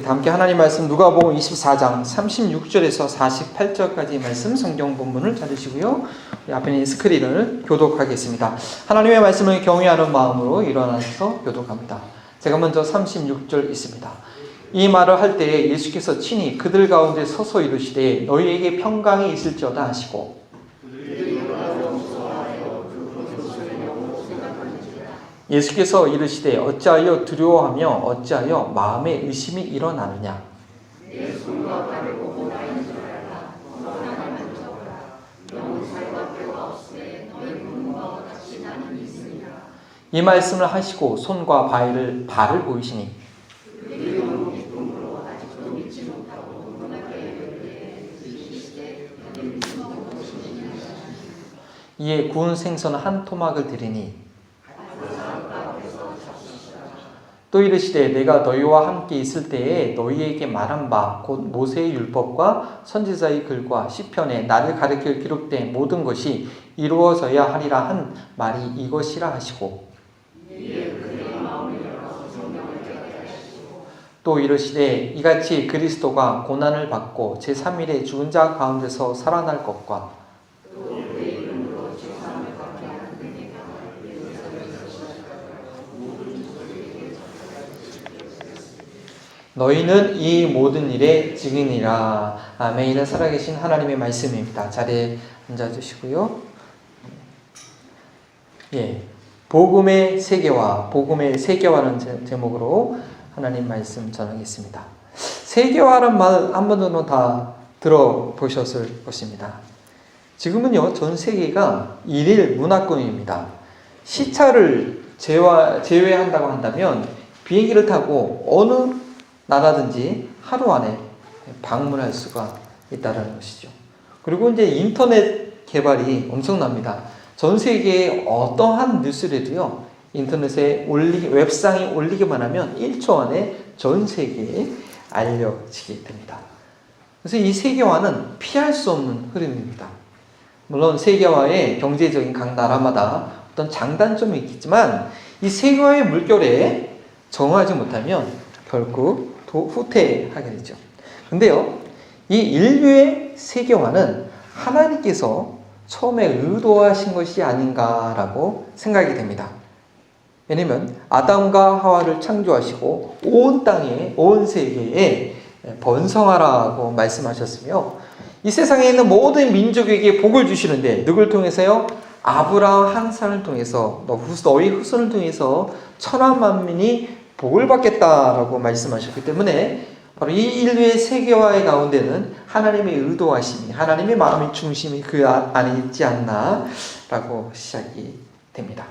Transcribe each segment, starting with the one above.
함께 하나님 말씀 누가복음 24장 36절에서 48절까지 말씀 성경 본문을 찾으시고요. 우리 앞에 있는 스크린을 교독하겠습니다. 하나님의 말씀을 경외하는 마음으로 일어나서 교독합니다. 제가 먼저 36절 있습니다. 이 말을 할 때에 예수께서 친히 그들 가운데 서서 이르시되 너희에게 평강이 있을지어다 하시고 예수께서 이르시되 어찌하여 두려워하며 어찌하여 마음에 의심이 일어나느냐. 이 말씀을 하시고 손과 발을 보이시니 이에 구운 생선 한 토막을 드리니 또 이르시되 내가 너희와 함께 있을 때에 너희에게 말한 바 곧 모세의 율법과 선지자의 글과 시편에 나를 가리켜 기록된 모든 것이 이루어져야 하리라 한 말이 이것이라 하시고 또 이르시되 이같이 그리스도가 고난을 받고 제3일에 죽은 자 가운데서 살아날 것과 너희는 이 모든 일의 증인이라. 아멘. 살아계신 하나님의 말씀입니다. 자리에 앉아주시고요. 복음의 세계화라는 제목으로 하나님 말씀 전하겠습니다. 세계화라는 말 한 번도 다 들어보셨을 것입니다. 지금은요, 전 세계가 일일 문화권입니다. 시차를 제외한다고 한다면 비행기를 타고 어느 나라든지 하루 안에 방문할 수가 있다는 것이죠. 그리고 이제 인터넷 개발이 엄청납니다. 전 세계의 어떠한 뉴스라도요, 인터넷에 웹상에 올리기만 하면 1초 안에 전 세계에 알려지게 됩니다. 그래서 이 세계화는 피할 수 없는 흐름입니다. 물론 세계화의 경제적인 각 나라마다 어떤 장단점이 있겠지만 이 세계화의 물결에 정하지 못하면 결국 후퇴하게 되죠. 근데요, 이 인류의 세계화는 하나님께서 처음에 의도하신 것이 아닌가라고 생각이 됩니다. 왜냐하면 아담과 하와를 창조하시고 온 땅에, 온 세계에 번성하라고 말씀하셨으며 이 세상에 있는 모든 민족에게 복을 주시는데 누굴 통해서요? 아브라함 한 사람을 통해서 너희 후손을 통해서 천하 만민이 복을 받겠다라고 말씀하셨기 때문에 바로 이 인류의 세계화의 가운데는 하나님의 의도하심이, 하나님의 마음의 중심이 그 안에 있지 않나라고 시작이 됩니다.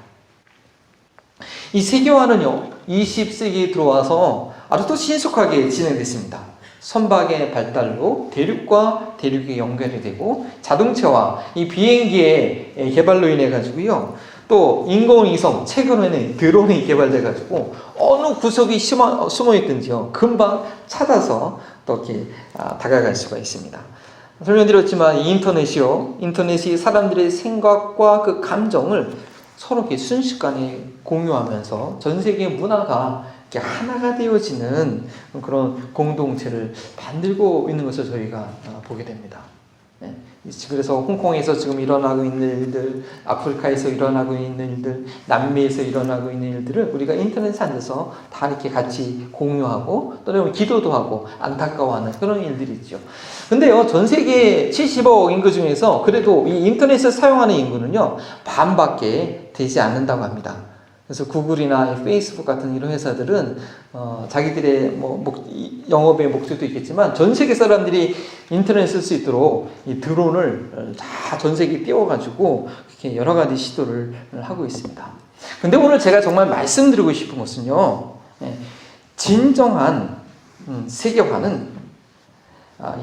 이 세계화는요, 20세기에 들어와서 아주 또 신속하게 진행됐습니다. 선박의 발달로 대륙과 대륙이 연결이 되고 자동차와 이 비행기의 개발로 인해 가지고요, 또 인공위성, 최근에는 드론이 개발돼 가지고 어느 구석이 숨어 있든지요, 금방 찾아서 또 이렇게 다가갈 수가 있습니다. 설명드렸지만 이 인터넷이 사람들의 생각과 그 감정을 서로 이렇게 순식간에 공유하면서 전 세계 문화가 이렇게 하나가 되어지는 그런 공동체를 만들고 있는 것을 저희가 보게 됩니다. 그래서 홍콩에서 지금 일어나고 있는 일들, 아프리카에서 일어나고 있는 일들, 남미에서 일어나고 있는 일들을 우리가 인터넷에 앉아서 다 이렇게 같이 공유하고 또는 기도도 하고 안타까워하는 그런 일들이 있죠. 근데요, 전 세계 70억 인구 중에서 그래도 이 인터넷을 사용하는 인구는요, 반밖에 되지 않는다고 합니다. 그래서 구글이나 페이스북 같은 이런 회사들은 자기들의 영업의 목적도 있겠지만 전 세계 사람들이 인터넷을 쓸 수 있도록 이 드론을 다 전 세계에 띄워가지고 이렇게 여러 가지 시도를 하고 있습니다. 근데 오늘 제가 정말 말씀드리고 싶은 것은요, 진정한 세계화는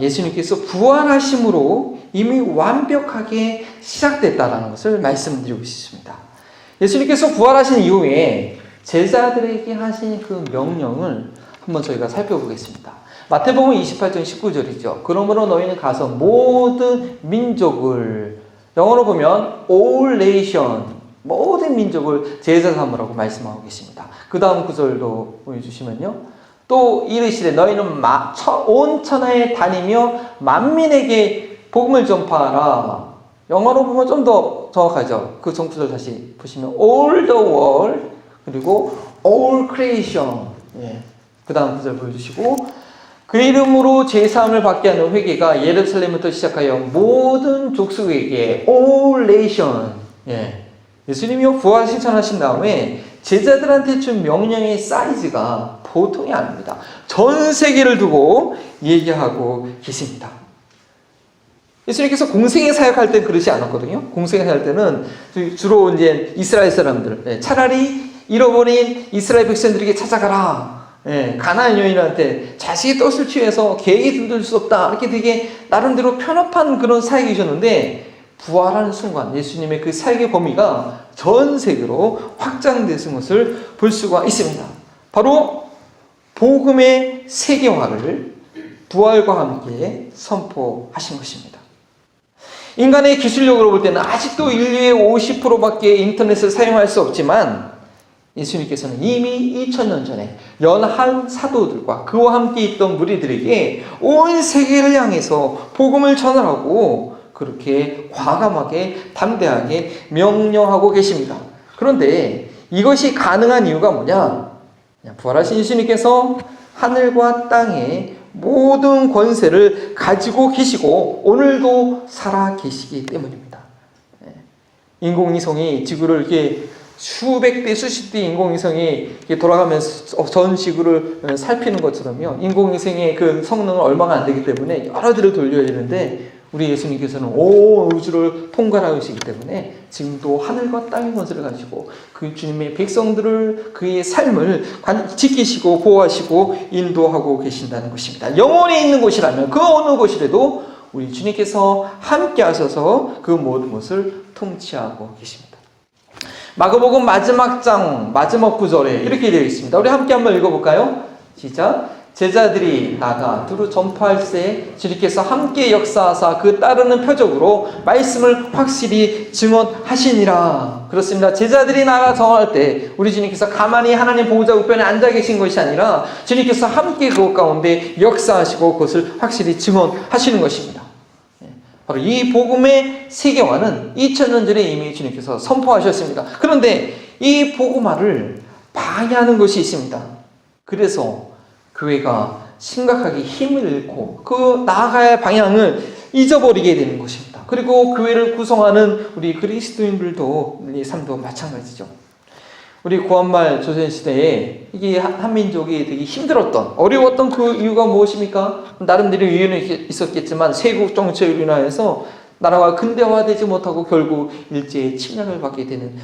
예수님께서 부활하심으로 이미 완벽하게 시작됐다는 것을 말씀드리고 싶습니다. 예수님께서 부활하신 이후에 제자들에게 하신 그 명령을 한번 저희가 살펴보겠습니다. 마태복음 28장 19절이죠. 그러므로 너희는 가서 모든 민족을, 영어로 보면 all nation, 모든 민족을 제자 삼으라고 말씀하고 계십니다. 그 다음 구절도 보여주시면요, 또 이르시되 너희는 온 천하에 다니며 만민에게 복음을 전파하라. 영어로 보면 좀 더 정확하죠. 그 정구절 다시 보시면 all the world 그리고 all creation. 그 다음 구절 보여주시고 그 이름으로 제사함을 받게 하는 회개가 예루살렘부터 시작하여 모든 족속에게 all nation. 예수님이 부활 실천하신 다음에 제자들한테 준 명령의 사이즈가 보통이 아닙니다. 전 세계를 두고 얘기하고 계십니다. 예수님께서 공생애 사역할 땐 그러지 않았거든요. 공생애 사역할 때는 주로 이제 이스라엘 사람들, 차라리 잃어버린 이스라엘 백성들에게 찾아가라. 가나안 여인한테 자식의 뜻을 취해서 계획이 들들 수 없다. 이렇게 되게 나름대로 편협한 그런 사역이셨는데 부활하는 순간 예수님의 그 사역의 범위가 전 세계로 확장되는 것을 볼 수가 있습니다. 바로 복음의 세계화를 부활과 함께 선포하신 것입니다. 인간의 기술력으로 볼 때는 아직도 인류의 50%밖에 인터넷을 사용할 수 없지만 예수님께서는 이미 2000년 전에 연한 사도들과 그와 함께 있던 무리들에게 온 세계를 향해서 복음을 전하라고 그렇게 과감하게 담대하게 명령하고 계십니다. 그런데 이것이 가능한 이유가 뭐냐? 부활하신 예수님께서 하늘과 땅의 모든 권세를 가지고 계시고 오늘도 살아 계시기 때문입니다. 인공위성이 지구를 이렇게 수백 대 수십 대 인공위성이 돌아가면서 전 지구를 살피는 것처럼요. 인공위성의 그 성능은 얼마가 안 되기 때문에 여러 대를 돌려야 되는데 우리 예수님께서는 온 우주를 통괄하시기 때문에 지금도 하늘과 땅의 권세를 가지고 그 주님의 백성들을 그의 삶을 지키시고 보호하시고 인도하고 계신다는 것입니다. 영원히 있는 곳이라면 그 어느 곳이라도 우리 주님께서 함께 하셔서 그 모든 것을 통치하고 계십니다. 마가복음 마지막 장 마지막 구절에 이렇게 되어 있습니다. 우리 함께 한번 읽어볼까요? 시작. 제자들이 나가 두루 전파할새 주님께서 함께 역사하사 그 따르는 표적으로 말씀을 확실히 증언하시니라. 그렇습니다. 제자들이 나가 전할 때 우리 주님께서 가만히 하나님 보호자 우편에 앉아 계신 것이 아니라 주님께서 함께 그것 가운데 역사하시고 그것을 확실히 증언하시는 것입니다. 바로 이 복음의 세계화는 2000년 전에 이미 주님께서 선포하셨습니다. 그런데 이 복음화를 방해하는 것이 있습니다. 그래서 교회가 심각하게 힘을 잃고 그 나아가야 할 방향을 잊어버리게 되는 것입니다. 그리고 교회를 구성하는 우리 그리스도인들도 이 삶도 마찬가지죠. 우리 구한말 조선시대에 이게 한민족이 되게 힘들었던 어려웠던 그 이유가 무엇입니까? 나름대로 이유는 있었겠지만 세국 정치로 인하여서 나라가 근대화되지 못하고 결국 일제의 침략을 받게 되는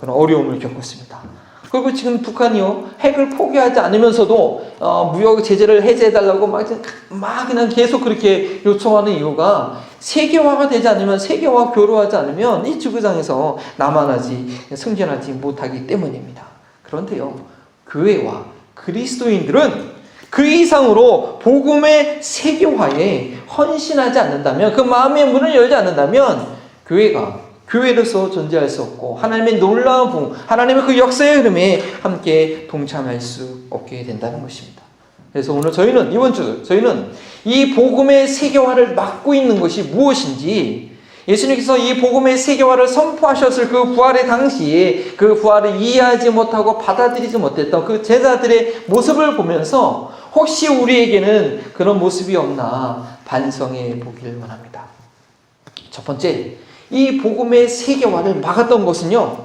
그런 어려움을 겪었습니다. 그리고 지금 북한이요 핵을 포기하지 않으면서도 무역 제재를 해제해달라고 막 그냥 계속 그렇게 요청하는 이유가 세계화가 되지 않으면 세계화 교류하지 않으면 이 지구상에서 남아나지 승진하지 못하기 때문입니다. 그런데요 교회와 그리스도인들은 그 이상으로 복음의 세계화에 헌신하지 않는다면 그 마음의 문을 열지 않는다면 교회가 교회로서 존재할 수 없고 하나님의 놀라운 부흥, 하나님의 그 역사의 흐름에 함께 동참할 수 없게 된다는 것입니다. 그래서 오늘 저희는 이번 주 저희는 이 복음의 세계화를 막고 있는 것이 무엇인지 예수님께서 이 복음의 세계화를 선포하셨을 그 부활의 당시에 그 부활을 이해하지 못하고 받아들이지 못했던 그 제자들의 모습을 보면서 혹시 우리에게는 그런 모습이 없나 반성해 보기를 원합니다. 첫 번째, 이 복음의 세계화를 막았던 것은요,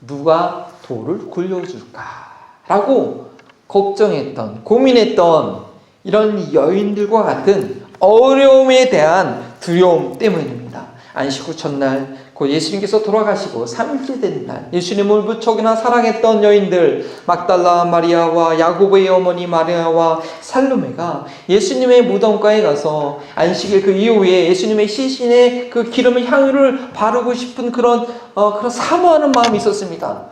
누가 돌을 굴려줄까라고 걱정했던, 고민했던 이런 여인들과 같은 어려움에 대한 두려움 때문입니다. 안식 후 첫날 곧 예수님께서 돌아가시고 3일째 된 날 예수님을 무척이나 사랑했던 여인들 막달라 마리아와 야고보의 어머니 마리아와 살로메가 예수님의 무덤가에 가서 안식일 그 이후에 예수님의 시신에 그 기름의 향유를 바르고 싶은 그런 사모하는 마음이 있었습니다.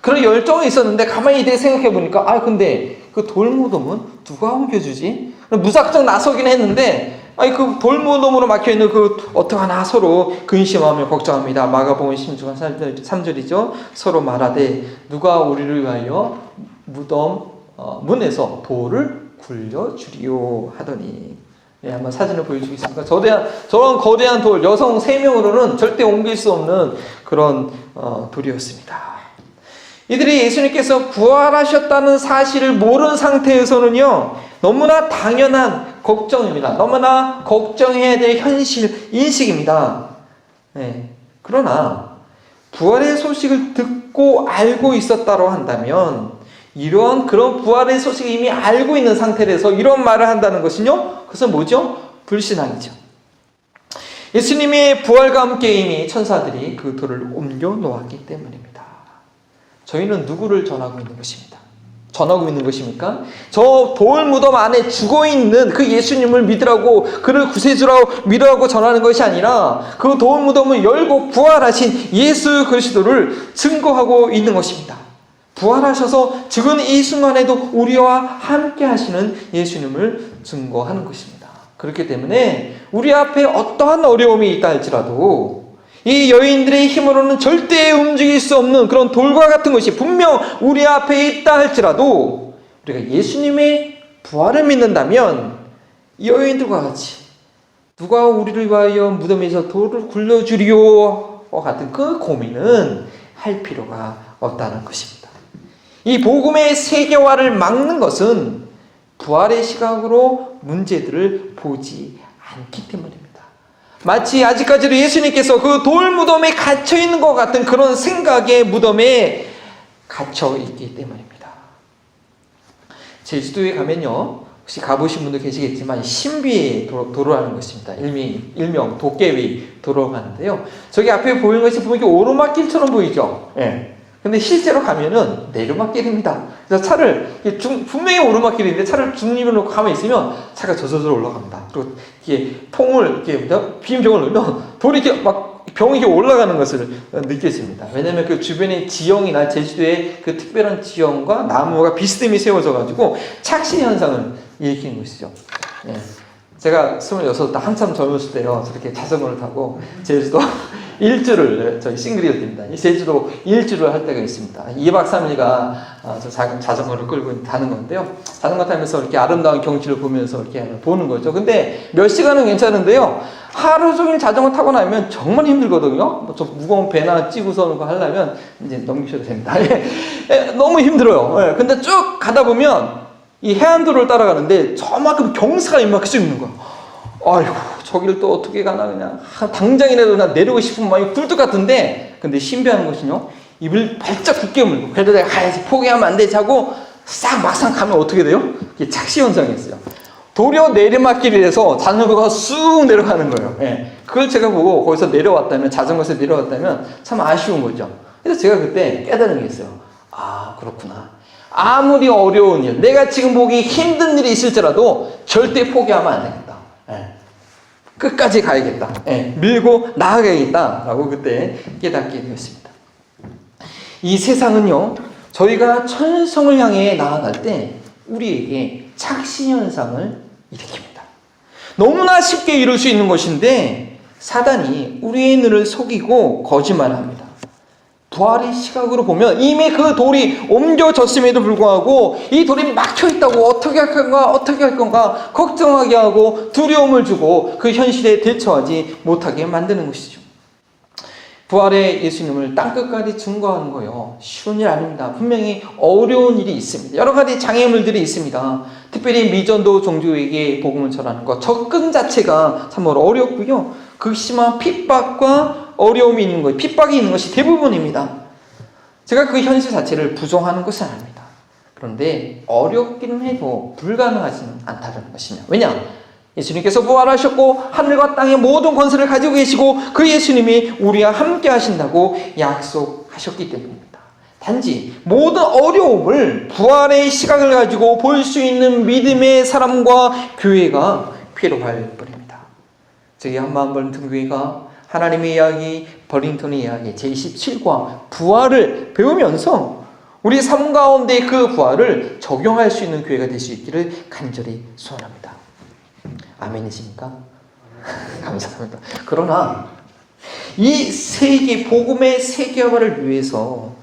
그런 열정이 있었는데 가만히 이렇게 생각해 보니까 근데 그 돌무덤은 누가 옮겨주지? 무작정 나서긴 했는데 그 돌무덤으로 막혀있는 그 어떡하나 서로 근심하며 걱정합니다. 마가복음 16장 3절이죠. 서로 말하되 누가 우리를 위하여 무덤 문에서 돌을 굴려주리요 하더니. 예, 한번 사진을 보여주겠습니까? 저런 거대한 돌, 여성 3명으로는 절대 옮길 수 없는 그런 돌이었습니다. 이들이 예수님께서 부활하셨다는 사실을 모르는 상태에서는요, 너무나 당연한 걱정입니다. 너무나 걱정해야 될 현실 인식입니다. 네. 그러나 부활의 소식을 듣고 알고 있었다고 한다면, 이런 그런 부활의 소식을 이미 알고 있는 상태에서 이런 말을 한다는 것은요, 그것은 뭐죠? 불신앙이죠. 예수님의 부활과 함께 이미 천사들이 그 돌을 옮겨 놓았기 때문입니다. 저희는 누구를 전하고 있는 것입니다? 전하고 있는 것입니까? 저 돌 무덤 안에 죽어있는 그 예수님을 믿으라고, 그를 구세주라고 믿으라고 전하는 것이 아니라 그 돌 무덤을 열고 부활하신 예수 그리스도를 증거하고 있는 것입니다. 부활하셔서 지금 이 순간에도 우리와 함께 하시는 예수님을 증거하는 것입니다. 그렇기 때문에 우리 앞에 어떠한 어려움이 있다 할지라도 이 여인들의 힘으로는 절대 움직일 수 없는 그런 돌과 같은 것이 분명 우리 앞에 있다 할지라도 우리가 예수님의 부활을 믿는다면 이 여인들과 같이 누가 우리를 위하여 무덤에서 돌을 굴려주리요 같은 그 고민은 할 필요가 없다는 것입니다. 이 복음의 세계화를 막는 것은 부활의 시각으로 문제들을 보지 않기 때문입니다. 마치 아직까지도 예수님께서 그 돌 무덤에 갇혀 있는 것 같은 그런 생각의 무덤에 갇혀 있기 때문입니다. 제주도에 가면요, 혹시 가보신 분도 계시겠지만 신비의 도로라는 것입니다. 일명 도깨비 도로가 가는데요. 저기 앞에 보이는 것이 보면 오르막길처럼 보이죠. 예. 근데 실제로 가면은 내리막길입니다. 그래서 차를 분명히 오르막길인데 차를 중립을 놓고 가만히 있으면 차가 저절로 올라갑니다. 그리고 이게 통을 이렇게 비임병을 넣으면 돌이 이렇게 막 병이 이렇게 올라가는 것을 느껴집니다. 왜냐하면 그 주변의 지형이나 제주도의 그 특별한 지형과 나무가 비스듬히 세워져 가지고 착시 현상을 일으키는 것이죠. 예. 제가 26살 한참 젊었을 때요, 저렇게 자전거를 타고 제주도 일주를, 저희 싱글이었을 때입니다. 이 제주도 일주를 할 때가 있습니다. 2박 3일간 저 자전거를 끌고 가는 건데요. 자전거 타면서 이렇게 아름다운 경치를 보면서 이렇게 보는 거죠. 근데 몇 시간은 괜찮은데요, 하루 종일 자전거 타고 나면 정말 힘들거든요. 저 무거운 배나 찌고서 그거 하려면 이제 넘기셔도 됩니다. 너무 힘들어요. 근데 쭉 가다 보면 이 해안도로를 따라가는데 저만큼 경사가 이만큼 쭉 있는 거야. 아이고, 저기를 또 어떻게 가나, 그냥 당장이라도 나 내리고 싶은 마음이 굴뚝 같은데, 근데 신비한 것은요, 입을 발짝 굳게 물고 그래도 내가 가야지, 포기하면 안 되지 하고 싹 막상 가면 어떻게 돼요? 이게 착시 현상이 있어요. 도리어 내리막길이라서 자전거가 쑥 내려가는 거예요. 예. 그걸 제가 보고 거기서 내려왔다면, 자전거에서 내려왔다면 참 아쉬운 거죠. 그래서 제가 그때 깨달은 게 있어요. 아, 그렇구나. 아무리 어려운 일, 내가 지금 보기 힘든 일이 있을지라도 절대 포기하면 안 되겠다. 예. 끝까지 가야겠다. 예. 밀고 나아가야겠다라고 그때 깨닫게 되었습니다. 이 세상은요, 저희가 천성을 향해 나아갈 때 우리에게 착시 현상을 일으킵니다. 너무나 쉽게 이룰 수 있는 것인데 사단이 우리의 눈을 속이고 거짓말합니다. 부활의 시각으로 보면 이미 그 돌이 옮겨졌음에도 불구하고 이 돌이 막혀있다고 어떻게 할 건가 걱정하게 하고 두려움을 주고 그 현실에 대처하지 못하게 만드는 것이죠. 부활의 예수님을 땅끝까지 증거하는 거요, 쉬운 일 아닙니다. 분명히 어려운 일이 있습니다. 여러 가지 장애물들이 있습니다. 특별히 미전도 종교에게 복음을 전하는 것, 접근 자체가 참으로 어렵고요, 극심한 핍박과 어려움이 있는 것, 핍박이 있는 것이 대부분입니다. 제가 그 현실 자체를 부정하는 것은 아닙니다. 그런데 어렵기는 해도 불가능하지는 않다는 것이냐. 왜냐? 예수님께서 부활하셨고 하늘과 땅의 모든 권세를 가지고 계시고 그 예수님이 우리와 함께 하신다고 약속하셨기 때문입니다. 단지 모든 어려움을 부활의 시각을 가지고 볼 수 있는 믿음의 사람과 교회가 필요할 뿐입니다. 저희 한마음 등교회가 하나님의 이야기, 버링턴의 이야기 제27과 부활을 배우면서 우리 삶 가운데 그 부활을 적용할 수 있는 교회가 될 수 있기를 간절히 소원합니다. 아멘이십니까? 감사합니다. 그러나 이 세계 복음의 세계화를 위해서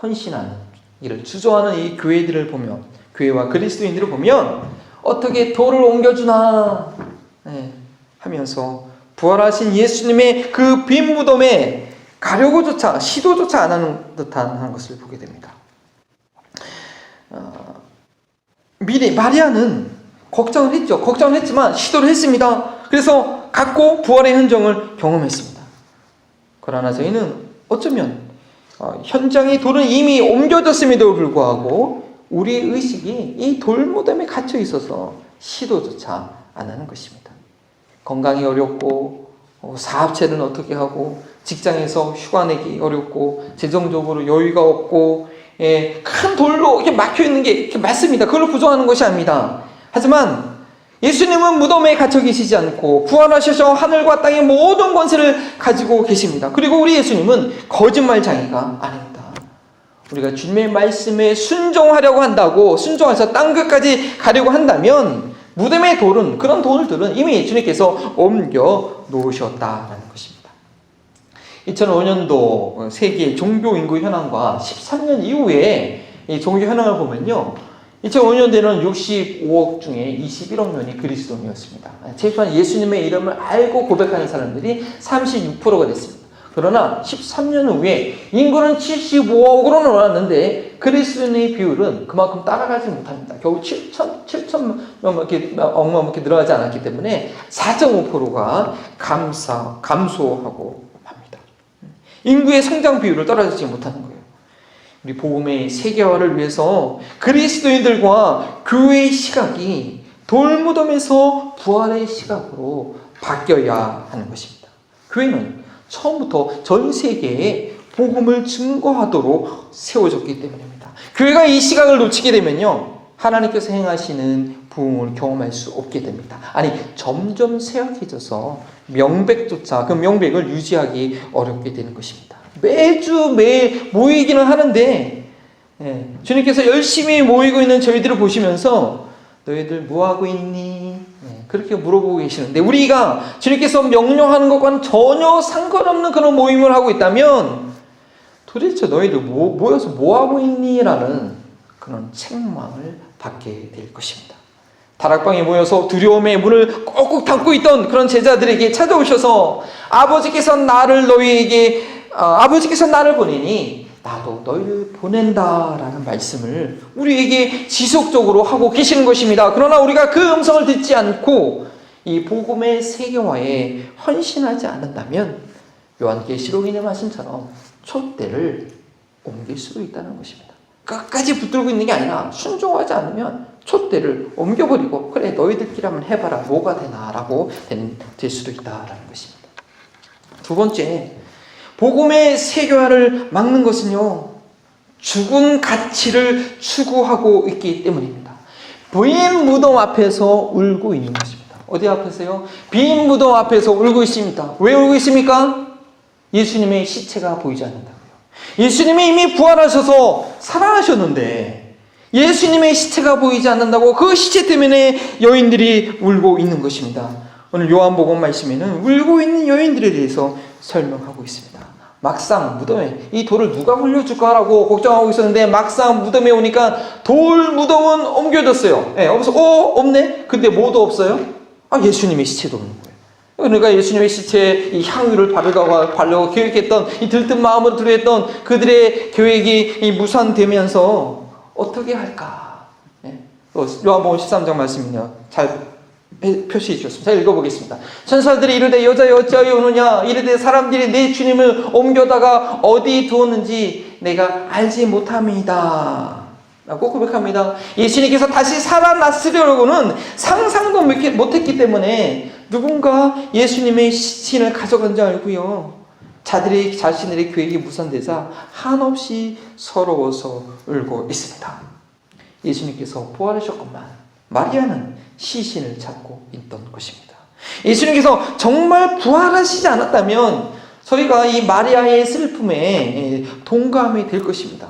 헌신하는 일을 주저하는 이 교회들을 보면 교회와 그리스도인들을 보면 어떻게 돌을 옮겨주나 하면서 부활하신 예수님의 그 빈 무덤에 가려고조차 시도조차 안 하는 듯한 것을 보게 됩니다. 마리아는 걱정을 했죠. 걱정을 했지만 시도를 했습니다. 그래서 갔고 부활의 현장을 경험했습니다. 그러나 저희는 어쩌면 현장의 돌은 이미 옮겨졌음에도 불구하고 우리의 의식이 이 돌무덤에 갇혀 있어서 시도조차 안 하는 것입니다. 건강이 어렵고 사업체는 어떻게 하고 직장에서 휴가 내기 어렵고 재정적으로 여유가 없고 큰 돌로 이렇게 막혀 있는 게 이렇게 맞습니다. 그걸로 부정하는 것이 아닙니다. 하지만 예수님은 무덤에 갇혀 계시지 않고 부활하셔서 하늘과 땅의 모든 권세를 가지고 계십니다. 그리고 우리 예수님은 거짓말장애가 아닙니다. 우리가 주님의 말씀에 순종하려고 한다고 순종해서 땅 끝까지 가려고 한다면 무덤의 돌은 그런 돌들은 이미 주님께서 옮겨 놓으셨다라는 것입니다. 2005년도 세계 종교 인구 현황과 13년 이후에 이 종교 현황을 보면요, 2005년도에는 65억 중에 21억 명이 그리스도인이었습니다. 최소한 예수님의 이름을 알고 고백하는 사람들이 36%가 됐습니다. 그러나 13년 후에 인구는 75억으로 늘어났는데 그리스도인의 비율은 그만큼 따라가지 못합니다. 겨우 7천만 이렇게 늘어나지 않았기 때문에 4.5%가 감소하고 합니다. 인구의 성장 비율을 따라가지 못하는 거예요. 우리 복음의 세계화를 위해서 그리스도인들과 교회의 시각이 돌무덤에서 부활의 시각으로 바뀌어야 하는 것입니다. 교회는 처음부터 전 세계에 복음을 증거하도록 세워졌기 때문입니다. 교회가 이 시각을 놓치게 되면요, 하나님께서 행하시는 부흥을 경험할 수 없게 됩니다. 아니, 점점 쇠약해져서 명백조차 그 명백을 유지하기 어렵게 되는 것입니다. 매일 모이기는 하는데 주님께서 열심히 모이고 있는 저희들을 보시면서 너희들 뭐하고 있니? 그렇게 물어보고 계시는데 우리가 주님께서 명령하는 것과는 전혀 상관없는 그런 모임을 하고 있다면 도대체 너희들 모여서 뭐하고 있니? 라는 그런 책망을 받게 될 것입니다. 다락방에 모여서 두려움의 문을 꾹꾹 닫고 있던 그런 제자들에게 찾아오셔서 아버지께서 나를 보내니 나도 너희를 보낸다라는 말씀을 우리에게 지속적으로 하고 계시는 것입니다. 그러나 우리가 그 음성을 듣지 않고 이 복음의 세계화에 헌신하지 않는다면 요한계시록의 말씀처럼 촛대를 옮길 수도 있다는 것입니다. 끝까지 붙들고 있는 게 아니라 순종하지 않으면 촛대를 옮겨버리고 그래 너희들끼리 한번 해봐라 뭐가 되나라고 될 수도 있다라는 것입니다. 두 번째, 복음의 세계화를 막는 것은요, 죽은 가치를 추구하고 있기 때문입니다. 빈 무덤 앞에서 울고 있는 것입니다. 어디 앞에서요? 빈 무덤 앞에서 울고 있습니다. 왜 울고 있습니까? 예수님의 시체가 보이지 않는다고요. 예수님이 이미 부활하셔서 살아나셨는데 예수님의 시체가 보이지 않는다고 그 시체 때문에 여인들이 울고 있는 것입니다. 오늘 요한복음 말씀에는 울고 있는 여인들에 대해서 설명하고 있습니다. 막상 무덤에 이 돌을 누가 물려줄까라고 걱정하고 있었는데 막상 무덤에 오니까 돌 무덤은 옮겨졌어요. 그래서 없네? 근데 뭐도 없어요? 예수님의 시체도 없는 거예요. 그러니까 예수님의 시체에 이 향유를 바르려고 계획했던 이 들뜬 마음으로 들어했던 그들의 계획이 무산되면서 어떻게 할까? 요한복음 13장 말씀은요, 잘 표시해 주셨습니다. 자, 읽어보겠습니다. 천사들이 이르되 여자여 어찌하여 우느냐? 이르되 사람들이 내 주님을 옮겨다가 어디 두었는지 내가 알지 못함이다 라고 고백합니다. 예수님께서 다시 살아났으려고는 상상도 못했기 때문에 누군가 예수님의 시신을 가져간 줄 알고요, 자신들의 계획이 무산되자 한없이 서러워서 울고 있습니다. 예수님께서 부활하셨건만 마리아는 시신을 찾고 있던 것입니다. 예수님께서 정말 부활하시지 않았다면 저희가 이 마리아의 슬픔에 동감이 될 것입니다.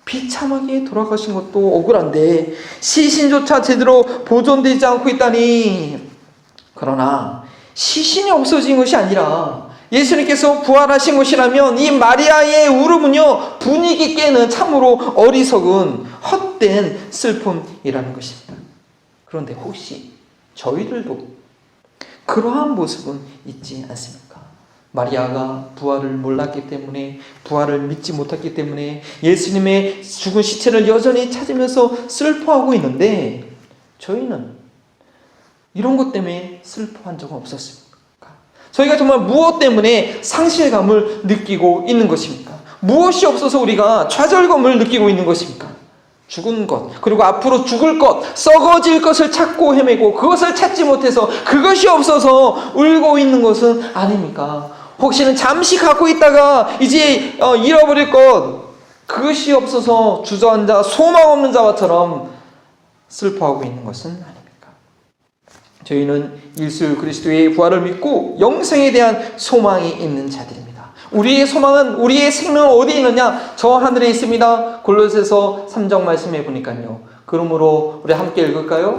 비참하게 돌아가신 것도 억울한데 시신조차 제대로 보존되지 않고 있다니. 그러나 시신이 없어진 것이 아니라 예수님께서 부활하신 것이라면 이 마리아의 울음은요, 분위기 깨는 참으로 어리석은 헛된 슬픔이라는 것입니다. 그런데 혹시 저희들도 그러한 모습은 있지 않습니까? 마리아가 부활을 몰랐기 때문에, 부활을 믿지 못했기 때문에 예수님의 죽은 시체를 여전히 찾으면서 슬퍼하고 있는데, 저희는 이런 것 때문에 슬퍼한 적은 없었습니까? 저희가 정말 무엇 때문에 상실감을 느끼고 있는 것입니까? 무엇이 없어서 우리가 좌절감을 느끼고 있는 것입니까? 죽은 것, 그리고 앞으로 죽을 것, 썩어질 것을 찾고 헤매고 그것을 찾지 못해서 그것이 없어서 울고 있는 것은 아닙니까? 혹시는 잠시 갖고 있다가 이제 잃어버릴 것, 그것이 없어서 주저앉아 소망 없는 자와처럼 슬퍼하고 있는 것은 아닙니까? 저희는 예수 그리스도의 부활을 믿고 영생에 대한 소망이 있는 자들입니다. 우리의 소망은, 우리의 생명은 어디에 있느냐? 저 하늘에 있습니다. 골로새서 3장 말씀해 보니까요. 그러므로 우리 함께 읽을까요?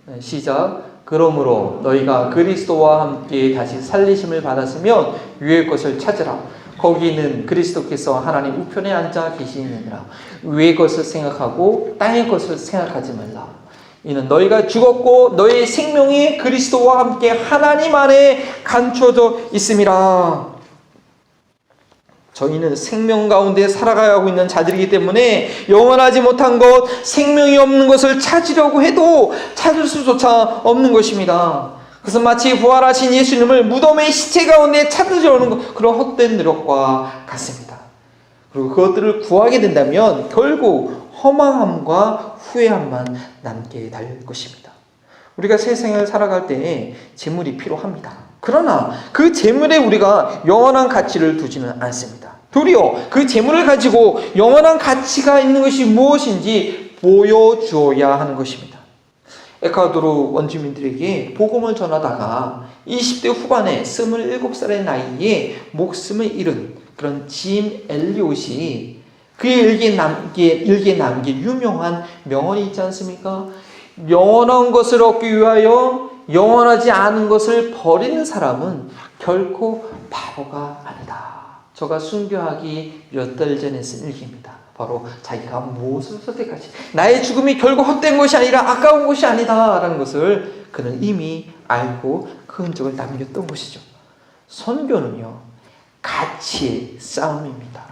네, 시작. 그러므로 너희가 그리스도와 함께 다시 살리심을 받았으면 위의 것을 찾으라. 거기는 그리스도께서 하나님 우편에 앉아 계시느니라. 위의 것을 생각하고 땅의 것을 생각하지 말라. 이는 너희가 죽었고 너희 생명이 그리스도와 함께 하나님 안에 감춰져 있음이라. 저희는 생명 가운데 살아가야 하고 있는 자들이기 때문에 영원하지 못한 것, 생명이 없는 것을 찾으려고 해도 찾을 수조차 없는 것입니다. 그것은 마치 부활하신 예수님을 무덤의 시체 가운데 찾으려는 그런 헛된 노력과 같습니다. 그리고 그것들을 구하게 된다면 결국 허망함과 후회함만 남게 될 것입니다. 우리가 세상을 살아갈 때에 재물이 필요합니다. 그러나 그 재물에 우리가 영원한 가치를 두지는 않습니다. 도리어 그 재물을 가지고 영원한 가치가 있는 것이 무엇인지 보여주어야 하는 것입니다. 에콰도르 원주민들에게 복음을 전하다가 20대 후반에 27살의 나이에 목숨을 잃은 그런 짐 엘리엇이 그의 일기에 남긴 유명한 명언이 있지 않습니까? 영원한 것을 얻기 위하여 영원하지 않은 것을 버리는 사람은 결코 바보가 아니다. 저가 순교하기 몇 달 전에 쓴 일기입니다. 바로 자기가 무엇을 선택할지, 나의 죽음이 결국 헛된 것이 아니라 아까운 것이 아니다 라는 것을 그는 이미 알고 그 흔적을 남겼던 것이죠. 선교는요, 가치의 싸움입니다.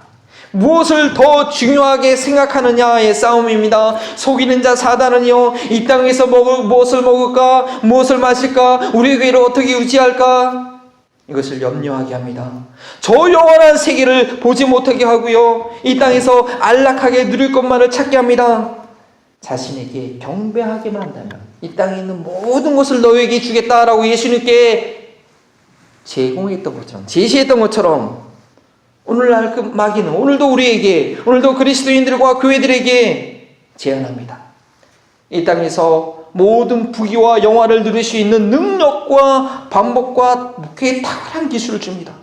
무엇을 더 중요하게 생각하느냐의 싸움입니다. 속이는 자 사단은요, 이 땅에서 무엇을 먹을까, 무엇을 마실까, 우리 교회를 어떻게 유지할까, 이것을 염려하게 합니다. 저 영원한 세계를 보지 못하게 하고요, 이 땅에서 안락하게 누릴 것만을 찾게 합니다. 자신에게 경배하게만 한다면 이 땅에 있는 모든 것을 너에게 주겠다라고 예수님께 제공했던 것처럼, 제시했던 것처럼 오늘날 그 마귀는 오늘도 우리에게, 오늘도 그리스도인들과 교회들에게 제안합니다. 이 땅에서 모든 부귀와 영화를 누릴 수 있는 능력과 방법과 그 탁월한 기술을 줍니다.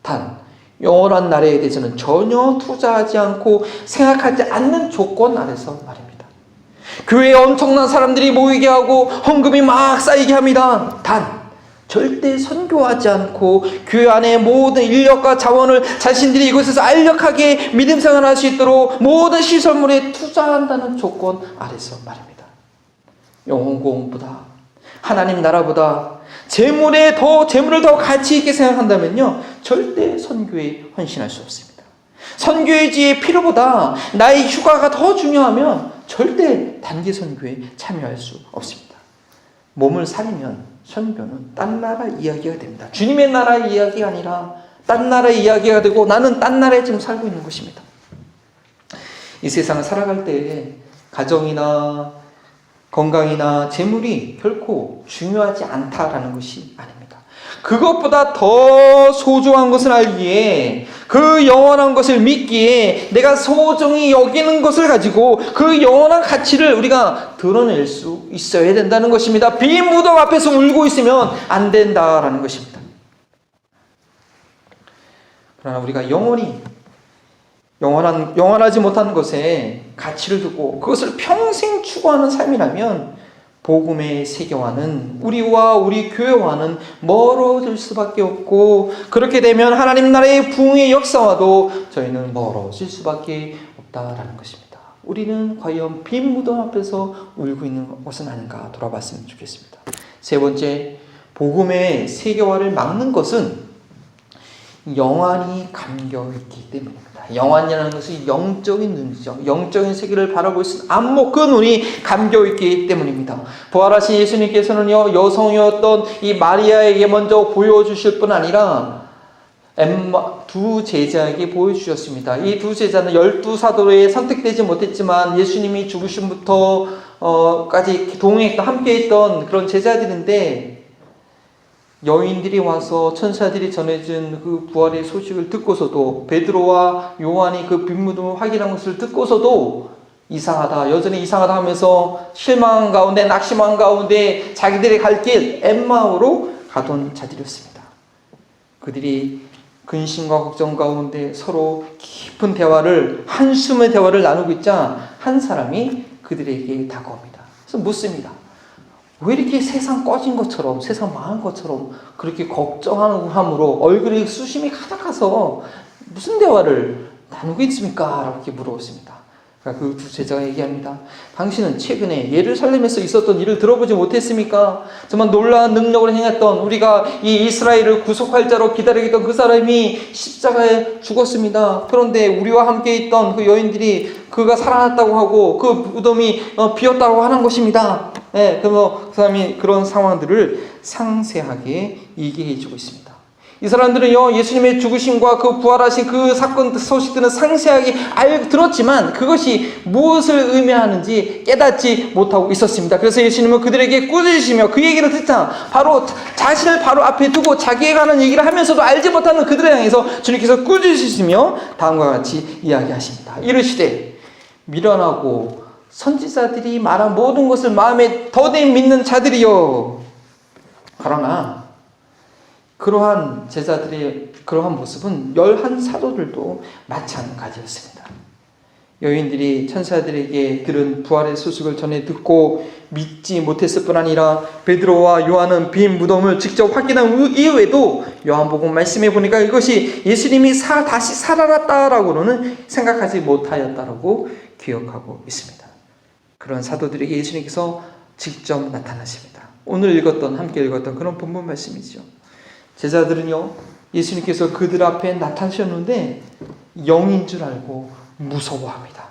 단 영원한 나라에 대해서는 전혀 투자하지 않고 생각하지 않는 조건 아래서 말입니다. 교회에 엄청난 사람들이 모이게 하고 헌금이 막 쌓이게 합니다. 단 절대 선교하지 않고 교회 안에 모든 인력과 자원을 자신들이 이곳에서 안락하게 믿음 생활할 수 있도록 모든 시설물에 투자한다는 조건 아래서 말입니다. 영혼 구원보다, 하나님 나라보다 재물을 더 가치 있게 생각한다면요, 절대 선교에 헌신할 수 없습니다. 선교의 필요보다 나의 휴가가 더 중요하면 절대 단기 선교에 참여할 수 없습니다. 몸을 사리면 선교는 딴 나라 이야기가 됩니다. 주님의 나라 이야기가 아니라 딴 나라 이야기가 되고 나는 딴 나라에 지금 살고 있는 것입니다. 이 세상을 살아갈 때 가정이나 건강이나 재물이 결코 중요하지 않다라는 것이 아닙니다. 그것보다 더 소중한 것을 알기에, 그 영원한 것을 믿기에 내가 소중히 여기는 것을 가지고 그 영원한 가치를 우리가 드러낼 수 있어야 된다는 것입니다. 빈 무덤 앞에서 울고 있으면 안 된다라는 것입니다. 그러나 우리가 영원하지 못한 것에 가치를 두고 그것을 평생 추구하는 삶이라면 복음의 세계와는 우리와 우리 교회와는 멀어질 수밖에 없고, 그렇게 되면 하나님 나라의 부흥의 역사와도 저희는 멀어질 수밖에 없다라는 것입니다. 우리는 과연 빈 무덤 앞에서 울고 있는 것은 아닌가 돌아봤으면 좋겠습니다. 세 번째, 복음의 세계화를 막는 것은 영안이 감겨있기 때문입니다. 영안이라는 것은 영적인 눈이죠. 영적인 세계를 바라볼 수 있는 안목, 그 눈이 감겨있기 때문입니다. 부활하신 예수님께서는요, 여성이었던 이 마리아에게 먼저 보여주실 뿐 아니라 두 제자에게 보여주셨습니다. 이 두 제자는 12사도에 선택되지 못했지만 예수님이 죽으심부터까지 동행했던, 함께했던 그런 제자들인데, 여인들이 와서 천사들이 전해준 그 부활의 소식을 듣고서도, 베드로와 요한이 그 빈무덤을 확인한 것을 듣고서도 이상하다, 여전히 이상하다 하면서 실망한 가운데, 낙심한 가운데 자기들의 갈 길 엠마오로 가던 자들이었습니다. 그들이 근심과 걱정 가운데 서로 깊은 대화를, 한숨의 대화를 나누고 있자 한 사람이 그들에게 다가옵니다. 그래서 묻습니다. 왜 이렇게 세상 꺼진 것처럼, 세상 망한 것처럼 그렇게 걱정함으로 얼굴에 수심이 가득해서 무슨 대화를 나누고 있습니까? 라고 이렇게 물어봤습니다. 그 두 제자가 얘기합니다. 당신은 최근에 예루살렘에서 있었던 일을 들어보지 못했습니까? 정말 놀라운 능력을 행했던, 우리가 이 이스라엘을 구속할 자로 기다리던 그 사람이 십자가에 죽었습니다. 그런데 우리와 함께 있던 그 여인들이 그가 살아났다고 하고 그 무덤이 비었다고 하는 것입니다. 네, 그 사람이 그런 상황들을 상세하게 얘기해 주고 있습니다. 이 사람들은요, 예수님의 죽으심과 그 부활하신 그 사건 소식들은 상세하게 들었지만 그것이 무엇을 의미하는지 깨닫지 못하고 있었습니다. 그래서 예수님은 그들에게 꾸짖으시며, 그 얘기를 듣자 바로 자신을 바로 앞에 두고 자기가 하는 얘기를 하면서도 알지 못하는 그들을 향해서 주님께서 꾸짖으시며 다음과 같이 이야기하십니다. 이르시되, 미련하고 선지자들이 말한 모든 것을 마음에 더디 믿는 자들이여. 그러나 그러한 제자들의 그러한 모습은 11사도들도 마찬가지였습니다. 여인들이 천사들에게 들은 부활의 소식을 전해 듣고 믿지 못했을 뿐 아니라 베드로와 요한은 빈 무덤을 직접 확인한 이후에도 요한복음 말씀해 보니까 이것이 예수님이 다시 살아났다라고는 생각하지 못하였다라고 기억하고 있습니다. 그런 사도들에게 예수님께서 직접 나타나십니다. 오늘 함께 읽었던 그런 본문 말씀이죠. 제자들은요, 예수님께서 그들 앞에 나타나셨는데 영인 줄 알고 무서워합니다.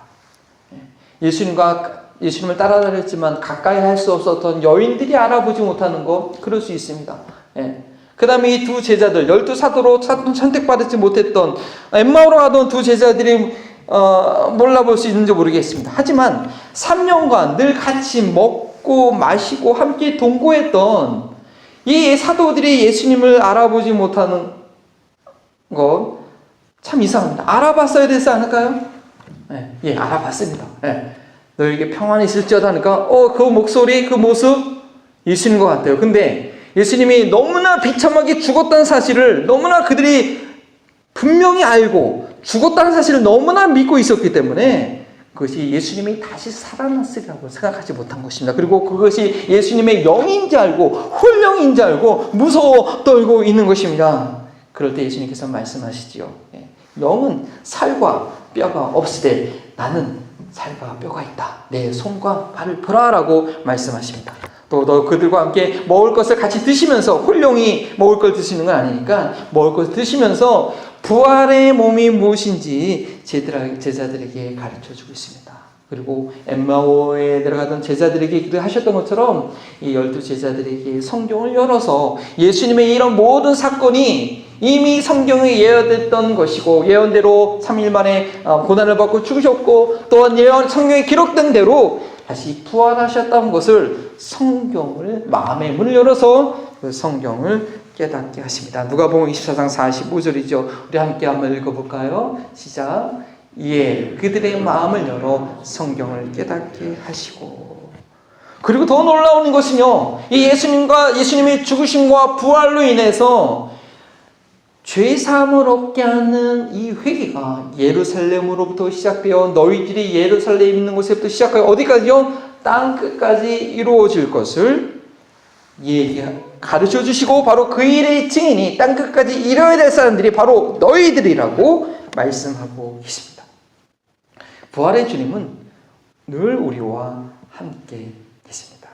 예수님을 따라다녔지만 가까이 할 수 없었던 여인들이 알아보지 못하는 것, 그럴 수 있습니다. 그 다음에 이 두 제자들, 12사도로 선택받지 못했던 엠마오로 가던 두 제자들이 몰라볼 수 있는지 모르겠습니다. 하지만 3년간 늘 같이 먹고 마시고 함께 동거했던 이 사도들이 예수님을 알아보지 못하는 것 참 이상합니다. 알아봤어야 되지 않을까요? 예, 알아봤습니다. 너에게 평안이 있을지어다 하니까 그 목소리, 그 모습 예수님인 것 같아요. 근데 예수님이 너무나 비참하게 죽었다는 사실을 너무나 그들이 분명히 알고 죽었다는 사실을 너무나 믿고 있었기 때문에 그것이 예수님이 다시 살아났으리라고 생각하지 못한 것입니다. 그리고 그것이 예수님의 영인지 알고 홀령인지 알고 무서워 떨고 있는 것입니다. 그럴 때 예수님께서 말씀하시지요. 영은 살과 뼈가 없으되 나는 살과 뼈가 있다. 내 손과 발을 보라라고 말씀하십니다. 또 그들과 함께 먹을 것을 같이 드시면서, 홀령이 먹을 걸 드시는 건 아니니까 먹을 것을 드시면서 부활의 몸이 무엇인지 제자들에게 가르쳐주고 있습니다. 그리고 엠마오에 내려가던 제자들에게 하셨던 것처럼 이 12제자들에게 성경을 열어서 예수님의 이런 모든 사건이 이미 성경에 예언됐던 것이고, 예언대로 3일 만에 고난을 받고 죽으셨고, 또한 성경에 기록된 대로 다시 부활하셨다는 것을 성경을, 마음의 문을 열어서 그 성경을 깨닫게 하십니다. 누가복음 24장 45절이죠. 우리 함께 한번 읽어볼까요? 시작. 예, 그들의 마음을 열어 성경을 깨닫게 하시고. 그리고 더 놀라운 것은요, 이 예수님의 죽으심과 부활로 인해서 죄사함을 얻게 하는 이 회개가 예루살렘으로부터 시작되어 너희들이 예루살렘에 있는 곳에부터 시작하여 어디까지요? 땅 끝까지 이루어질 것을 가르쳐 주시고 바로 그 일의 증인이 땅 끝까지 이뤄야 될 사람들이 바로 너희들이라고 말씀하고 계십니다. 부활의 주님은 늘 우리와 함께 계십니다.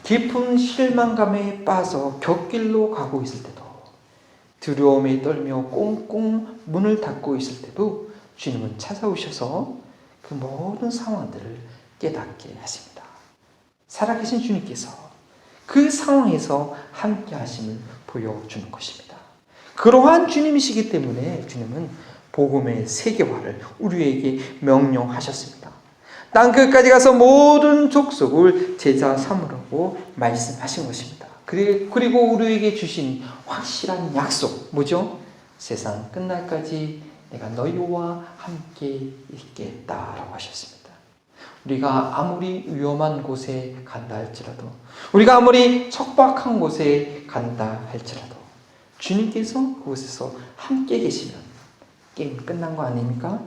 깊은 실망감에 빠져 곁길로 가고 있을 때도, 두려움에 떨며 꽁꽁 문을 닫고 있을 때도 주님은 찾아오셔서 그 모든 상황들을 깨닫게 하십니다. 살아계신 주님께서 그 상황에서 함께 하심을 보여주는 것입니다. 그러한 주님이시기 때문에 주님은 복음의 세계화를 우리에게 명령하셨습니다. 땅끝까지 가서 모든 족속을 제자 삼으라고 말씀하신 것입니다. 그리고 우리에게 주신 확실한 약속, 뭐죠? 세상 끝날까지 내가 너희와 함께 있겠다라고 하셨습니다. 우리가 아무리 위험한 곳에 간다 할지라도, 우리가 아무리 척박한 곳에 간다 할지라도 주님께서 그곳에서 함께 계시면 게임 끝난 거 아닙니까?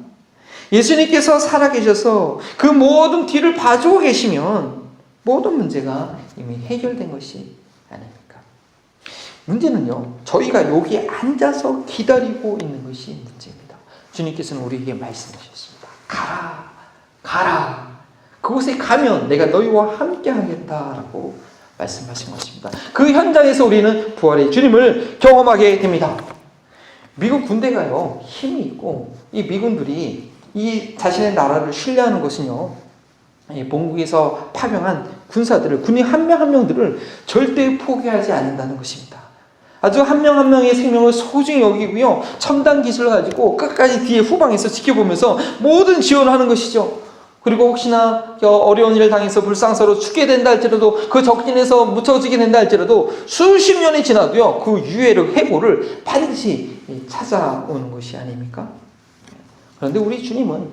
예수님께서 살아계셔서 그 모든 뒤를 봐주고 계시면 모든 문제가 이미 해결된 것이 아닙니까? 문제는요, 저희가 여기에 앉아서 기다리고 있는 것이 문제입니다. 주님께서는 우리에게 말씀하셨습니다. 가라. 그곳에 가면 내가 너희와 함께 하겠다라고 말씀하신 것입니다. 그 현장에서 우리는 부활의 주님을 경험하게 됩니다. 미국 군대가요, 힘이 있고 이 미군들이 이 자신의 나라를 신뢰하는 것은요, 본국에서 파병한 군사들을, 군인 한 명 한 명들을 절대 포기하지 않는다는 것입니다. 아주 한 명 한 명의 생명을 소중히 여기고요, 첨단 기술을 가지고 끝까지 뒤에 후방에서 지켜보면서 모든 지원을 하는 것이죠. 그리고 혹시나 어려운 일을 당해서 불상사로 죽게 된다 할지라도, 그 적진에서 묻혀지게 된다 할지라도 수십 년이 지나도요, 그 유해를, 해고를 반드시 찾아오는 것이 아닙니까? 그런데 우리 주님은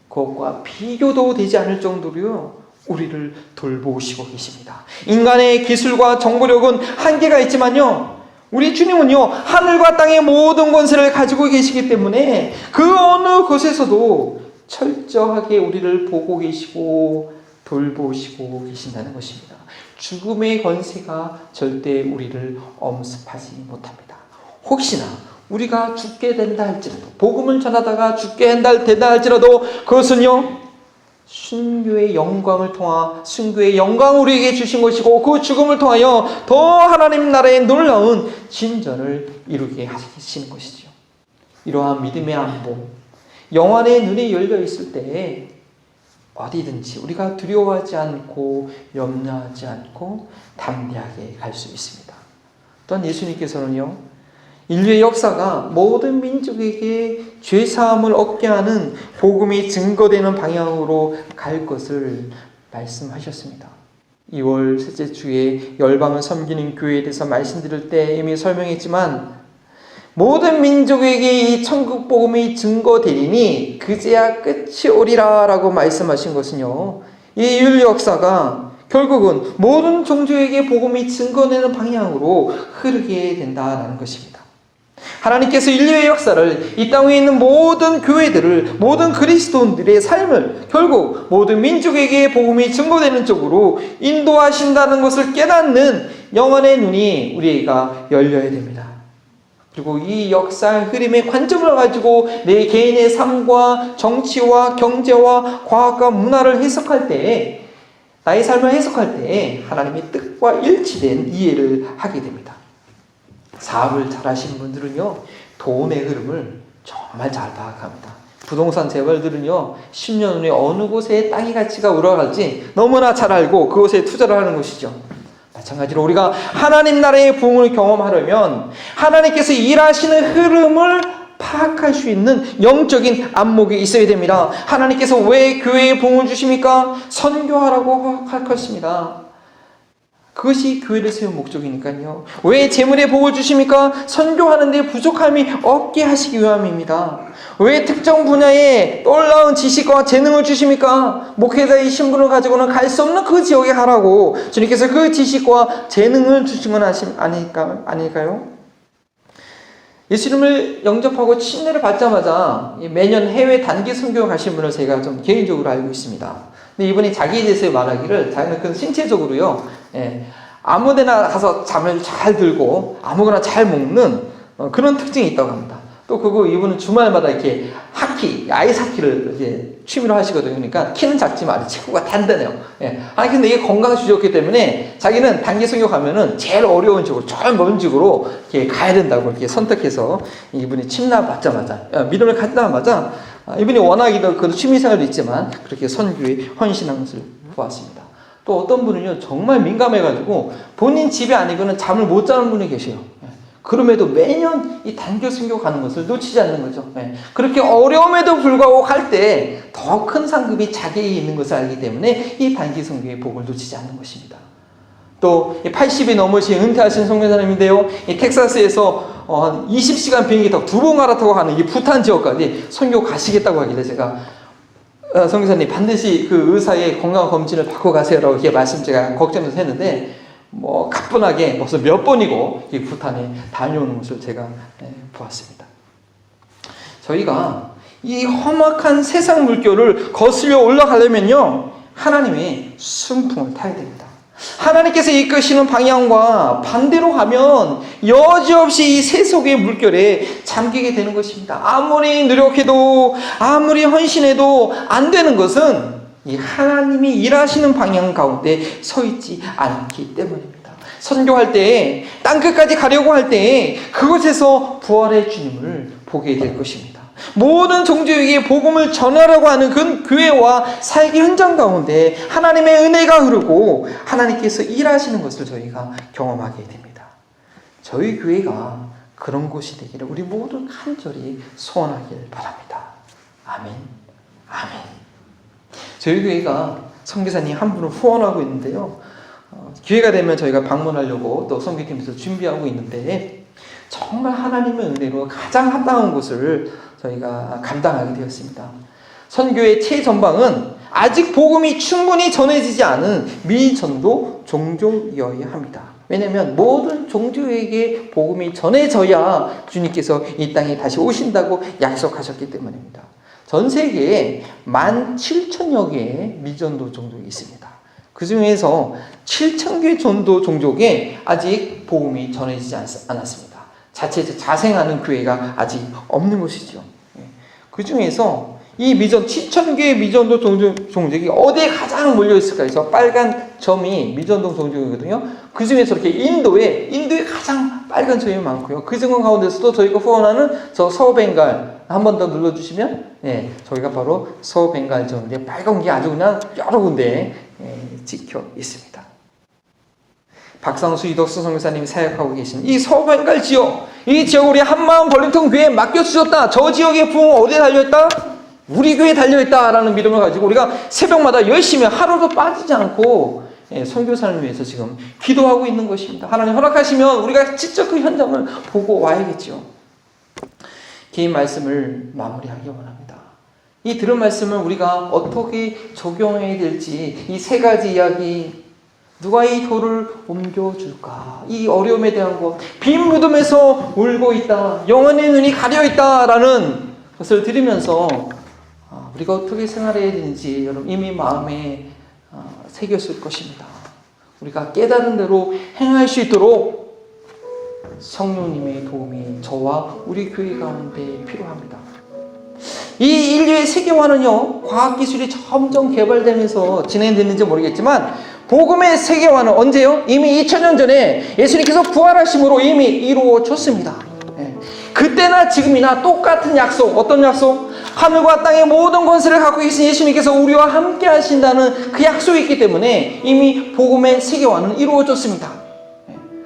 그것과 비교도 되지 않을 정도로요, 우리를 돌보시고 계십니다. 인간의 기술과 정보력은 한계가 있지만요, 우리 주님은요, 하늘과 땅의 모든 권세를 가지고 계시기 때문에 그 어느 곳에서도 철저하게 우리를 보고 계시고 돌보시고 계신다는 것입니다. 죽음의 권세가 절대 우리를 엄습하지 못합니다. 혹시나 우리가 죽게 된다 할지라도, 복음을 전하다가 죽게 된다 할지라도 그것은요, 순교의 영광을 통하, 순교의 영광을 우리에게 주신 것이고, 그 죽음을 통하여 더 하나님 나라의 놀라운 진전을 이루게 하시는 것이죠. 이러한 믿음의 안보, 영안의 눈이 열려 있을 때에 어디든지 우리가 두려워하지 않고 염려하지 않고 담대하게 갈 수 있습니다. 또한 예수님께서는요, 인류의 역사가 모든 민족에게 죄사함을 얻게 하는 복음이 증거되는 방향으로 갈 것을 말씀하셨습니다. 2월 셋째 주에 열방을 섬기는 교회에 대해서 말씀드릴 때 이미 설명했지만, 모든 민족에게 이 천국 복음이 증거되리니 그제야 끝이 오리라 라고 말씀하신 것은요, 이 인류 역사가 결국은 모든 종족에게 복음이 증거되는 방향으로 흐르게 된다는 것입니다. 하나님께서 인류의 역사를, 이 땅에 있는 모든 교회들을, 모든 그리스도인들의 삶을 결국 모든 민족에게 복음이 증거되는 쪽으로 인도하신다는 것을 깨닫는 영혼의 눈이 우리가 열려야 됩니다. 그리고 이 역사의 흐름의 관점을 가지고 내 개인의 삶과 정치와 경제와 과학과 문화를 해석할 때에, 나의 삶을 해석할 때에 하나님의 뜻과 일치된 이해를 하게 됩니다. 사업을 잘 하시는 분들은요, 돈의 흐름을 정말 잘 파악합니다. 부동산 재벌들은요, 10년 후에 어느 곳에 땅의 가치가 올라갈지 너무나 잘 알고 그곳에 투자를 하는 것이죠. 마찬가지로 우리가 하나님 나라의 부흥을 경험하려면 하나님께서 일하시는 흐름을 파악할 수 있는 영적인 안목이 있어야 됩니다. 하나님께서 왜 교회에 부흥을 주십니까? 선교하라고 할 것입니다. 그것이 교회를 세운 목적이니까요. 왜 재물의 복을 주십니까? 선교하는 데 부족함이 없게 하시기 위함입니다. 왜 특정 분야에 놀라운 지식과 재능을 주십니까? 목회자의 신분을 가지고는 갈 수 없는 그 지역에 하라고 주님께서 그 지식과 재능을 주신 건 아닐까요? 예수님을 영접하고 침례를 받자마자 매년 해외 단기 선교 가신 분을 제가 좀 개인적으로 알고 있습니다. 근데 이분이 자기에 대해서 말하기를 자기는 그 신체적으로요, 아무데나 가서 잠을 잘 들고 아무거나 잘 먹는 그런 특징이 있다고 합니다. 또 그거 이분은 주말마다 이렇게 하키, 아이스 하키를 이제 취미로 하시거든요. 그러니까 키는 작지만 체구가 단단해요. 아니 근데 이게 건강 주셨기 때문에 자기는 단기 선교 가면은 제일 어려운 쪽으로, 제일 먼 쪽으로 이렇게 가야 된다고 이렇게 선택해서 이분이 침나 받자마자 믿음을 갖자마자 이분이 워낙에도 그 취미생활도 있지만 그렇게 선교에 헌신한 것을 보았습니다. 또 어떤 분은요 정말 민감해가지고 본인 집이 아니고는 잠을 못 자는 분이 계세요. 그럼에도 매년 이 단교 선교 가는 것을 놓치지 않는 거죠. 그렇게 어려움에도 불구하고 갈 때 더 큰 상급이 자기에 있는 것을 알기 때문에 이 단기 선교의 복을 놓치지 않는 것입니다. 또 80이 넘으신 은퇴하신 선교사님인데요, 이 텍사스에서 20시간 비행기 타고 2번 갈아타고 가는 이 부탄 지역까지 선교 가시겠다고 하길래 제가 선교사님 반드시 그 의사의 건강 검진을 받고 가세요라고 이렇게 말씀 제가 걱정해서 했는데 가뿐하게 벌써 몇 번이고 이 부탄에 다녀오는 것을 제가 보았습니다. 저희가 이 험악한 세상 물결을 거슬려 올라가려면요 하나님의 순풍을 타야 됩니다. 하나님께서 이끄시는 방향과 반대로 가면 여지없이 이 세속의 물결에 잠기게 되는 것입니다. 아무리 노력해도 아무리 헌신해도 안 되는 것은 이 하나님이 일하시는 방향 가운데 서 있지 않기 때문입니다. 선교할 때, 땅끝까지 가려고 할 때 그곳에서 부활의 주님을 보게 될 것입니다. 모든 종족에게 복음을 전하려고 하는 그 교회와 살기 현장 가운데 하나님의 은혜가 흐르고 하나님께서 일하시는 것을 저희가 경험하게 됩니다. 저희 교회가 그런 곳이 되기를 우리 모두 간절히 소원하길 바랍니다. 아멘. 아멘. 저희 교회가 선교사님 한 분을 후원하고 있는데요. 기회가 되면 저희가 방문하려고 또 선교팀에서 준비하고 있는데 정말 하나님의 은혜로 가장 합당한 곳을 저희가 감당하게 되었습니다. 선교의 최전방은 아직 복음이 충분히 전해지지 않은 미전도 종족이어야 합니다. 왜냐하면 모든 종족에게 복음이 전해져야 주님께서 이 땅에 다시 오신다고 약속하셨기 때문입니다. 전 세계에 17,000여 개의 미전도 종족이 있습니다. 그 중에서 7,000개 전도 종족에 아직 복음이 전해지지 않았습니다. 자생하는 교회가 아직 없는 것이죠. 그 중에서 이 7,000개의 미전도 종족이 어디에 가장 몰려있을까 해서 빨간 점이 미전도 종족이거든요. 그 중에서 이렇게 인도에 가장 빨간 점이 많고요. 그 중간 가운데서도 저희가 후원하는 저 서벤갈 한 번 더 눌러주시면 저희가 바로 서벤갈 점인데 빨간 게 아주 그냥 여러 군데에 찍혀 있습니다. 박상수 이덕수 선교사님이 사역하고 계신 이 서벤갈 지역, 이 지역 우리 한마음 벌림통 교회에 맡겨주셨다. 저 지역의 부흥은 어디에 달려있다? 우리 교회에 달려있다라는 믿음을 가지고 우리가 새벽마다 열심히 하루도 빠지지 않고 선교사를 위해서 지금 기도하고 있는 것입니다. 하나님 허락하시면 우리가 직접 그 현장을 보고 와야겠죠. 긴 말씀을 마무리하기 원합니다. 이 들은 말씀을 우리가 어떻게 적용해야 될지 이 세 가지 이야기, 누가 이 돌을 옮겨줄까? 이 어려움에 대한 것, 빈 무덤에서 울고 있다, 영혼의 눈이 가려있다라는 것을 들으면서 우리가 어떻게 생활해야 되는지 여러분 이미 마음에 새겼을 것입니다. 우리가 깨달은 대로 행할 수 있도록 성령님의 도움이 저와 우리 교회 가운데 필요합니다. 이 인류의 세계화는요, 과학기술이 점점 개발되면서 진행됐는지 모르겠지만 복음의 세계화는 언제요? 이미 2000년 전에 예수님께서 부활하심으로 이미 이루어졌습니다. 그때나 지금이나 똑같은 약속, 어떤 약속? 하늘과 땅의 모든 권세를 갖고 계신 예수님께서 우리와 함께 하신다는 그 약속이 있기 때문에 이미 복음의 세계화는 이루어졌습니다.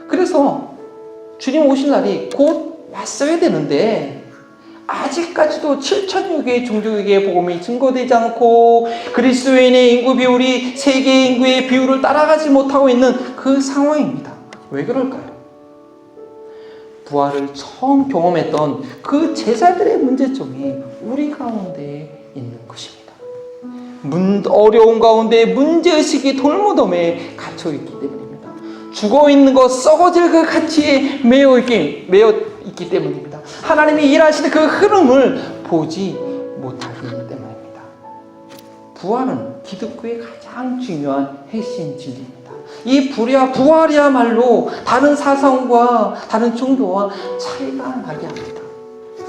그래서 주님 오신 날이 곧 왔어야 되는데 아직까지도 7,000여 개의 종족에게 복음이 증거되지 않고 그리스도인의 인구 비율이 세계 인구의 비율을 따라가지 못하고 있는 그 상황입니다. 왜 그럴까요? 부활을 처음 경험했던 그 제자들의 문제점이 우리 가운데 있는 것입니다. 어려운 가운데 문제의식이 돌무덤에 갇혀있기 때문입니다. 죽어있는 것, 썩어질 그 가치에 매여 있기 때문입니다. 하나님이 일하시는 그 흐름을 보지 못하기 때문입니다. 부활은 기독교의 가장 중요한 핵심 진리입니다. 이 부활이야말로 다른 사상과 다른 종교와 차이가 나게 합니다.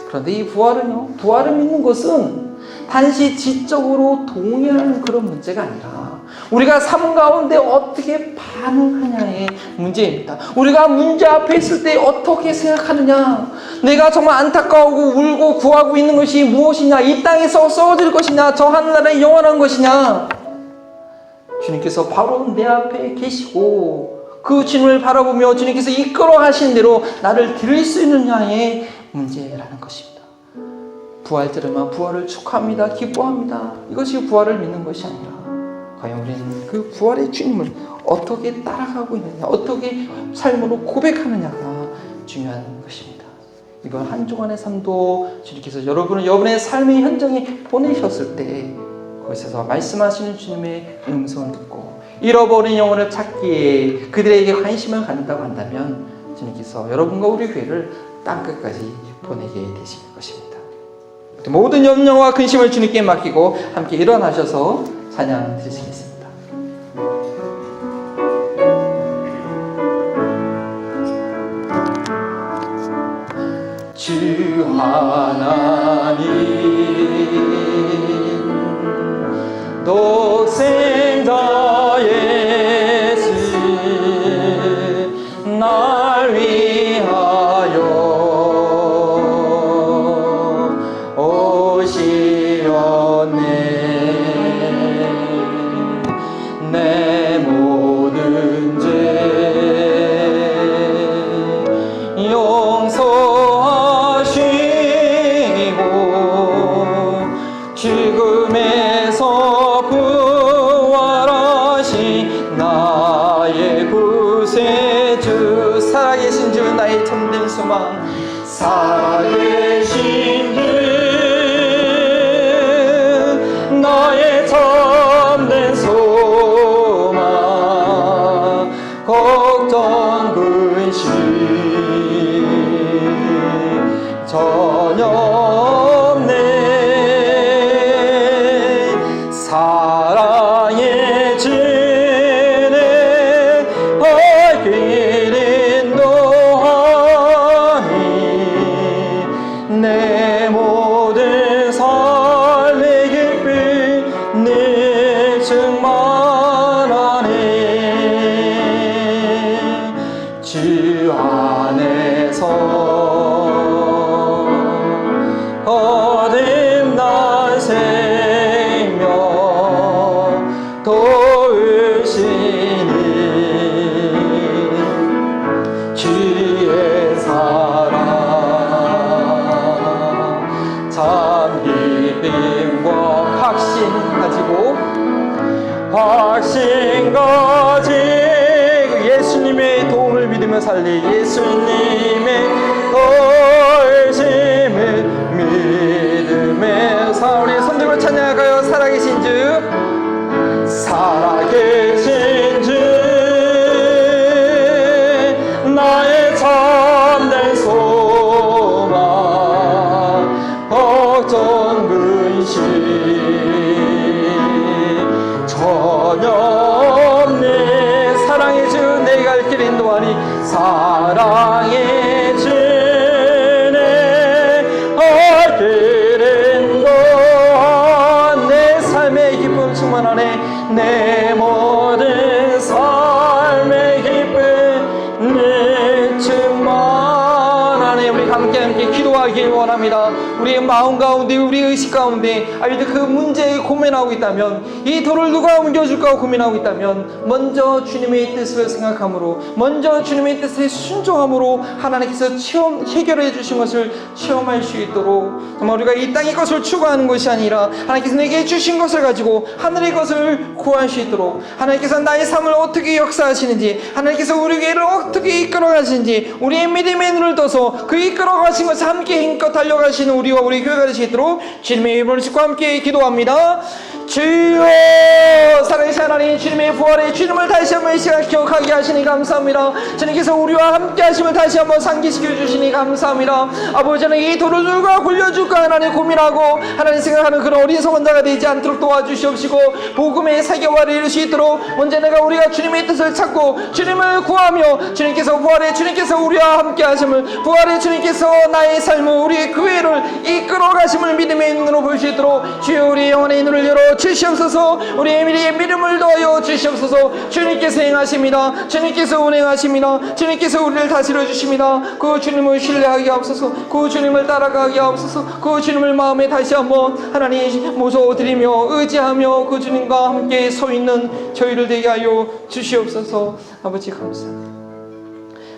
그런데 이 부활을 믿는 것은 단지 지적으로 동의하는 그런 문제가 아니라 우리가 삶 가운데 어떻게 반응하냐의 문제입니다. 우리가 문제 앞에 있을 때 어떻게 생각하느냐, 내가 정말 안타까우고 울고 구하고 있는 것이 무엇이냐, 이 땅에서 썩어질 것이냐, 저 하늘나라의 영원한 것이냐, 주님께서 바로 내 앞에 계시고 그 주님을 바라보며 주님께서 이끌어 가신 대로 나를 드릴 수 있느냐의 문제라는 것입니다. 부활절에만 부활을 축하합니다, 기뻐합니다, 이것이 부활을 믿는 것이 아니라 과연 우리는 그 부활의 주님을 어떻게 따라가고 있느냐, 어떻게 삶으로 고백하느냐가 중요한 것입니다. 이건 한 주간의 삶도 주님께서 여러분의 삶의 현장에 보내셨을 때 거기서 말씀하시는 주님의 음성을 듣고 잃어버린 영혼을 찾기에 그들에게 관심을 갖는다고 한다면 주님께서 여러분과 우리 교회를 땅끝까지 보내게 되실 것입니다. 모든 염려와 근심을 주님께 맡기고 함께 일어나셔서 찬양 드리시겠습니다. 주 하나님 독생자 예수 날 위하여 내 모든 죄 용서하시고 죽음에서 부활하신 나의 구세주, 살아계신 주 나의 참된 소망, 살아계신 주 나의 참된 소망, 걱정 근심 전혀 없네. 사랑의 주는 밝길 인도하니 내 모든 삶의 기쁨 늘 충만하네. 주 안에서 거듭난 생명 도우시니 주의 사랑 참 기쁨과 확신 가지고 예수님의 도움을 믿으며 살리, 예수님의 도우심을 믿음에 사 우리 손들고 찬양하여 살아계신 주, 살아계신 주 나의 참된 소망, 걱정 근심 전혀 없네. 사랑의 주 내 갈 길 인도하니, 사랑의 주 내 갈 길 인도하니 내 삶의 기쁨 충만하네. 내 모든 삶의 기쁨 늘 충만하네. 우리 함께 기도하길 원합니다. 우리의 마음 가운데, 우리의 의식 가운데 아직도 그 문제에 고민하고 있다면, 이 돌을 누가 옮겨줄까 고민하고 있다면, 먼저 주님의 뜻을 생각함으로, 먼저 주님의 뜻에 순종함으로 하나님께서 해결해 주신 것을 체험할 수 있도록, 정말 우리가 이 땅의 것을 추구하는 것이 아니라 하나님께서 내게 주신 것을 가지고 하늘의 것을 구할 수 있도록, 하나님께서 나의 삶을 어떻게 역사하시는지, 하나님께서 우리 교회를 어떻게 이끌어 가시는지 우리의 믿음의 눈을 떠서 그 이끌어 가신 것을 함께 힘껏 달려가시는 우리와 우리 교회가 되시도록 주님의 이름을 짓고 함께 기도합니다. 주여, 살아계신 하나님, 주님의 부활의 주님을 다시 한번 이 시간 기억하게 하시니 감사합니다. 주님께서 우리와 함께 하심을 다시 한번 상기시켜 주시니 감사합니다. 아버지는 이 도로줄과 굴려줄까 하나님 고민하고 하나님 생각하는 그런 어린 성원자가 되지 않도록 도와주시옵시고, 복음의 세계화를 이룰 수 있도록 언제나 우리가 주님의 뜻을 찾고 주님을 구하며, 주님께서 부활의 주님께서 우리와 함께 하심을, 부활의 주님께서 나의 삶을, 우리의 교회를 이끌어 가심을 믿음의 눈으로 볼 수 있도록 주여 우리 영혼의 눈을 열어 주시옵소서. 우리의 믿음을 더하여 주시옵소서. 주님께서 행하십니다. 주님께서 운행하십니다. 주님께서 우리를 다스려 주십니다. 그 주님을 신뢰하게 하옵소서. 그 주님을 따라가게 하옵소서. 그 주님을 마음에 다시 한번 하나님 모셔드리며 의지하며 그 주님과 함께 서 있는 저희를 되게 하여 주시옵소서. 아버지 감사합니다.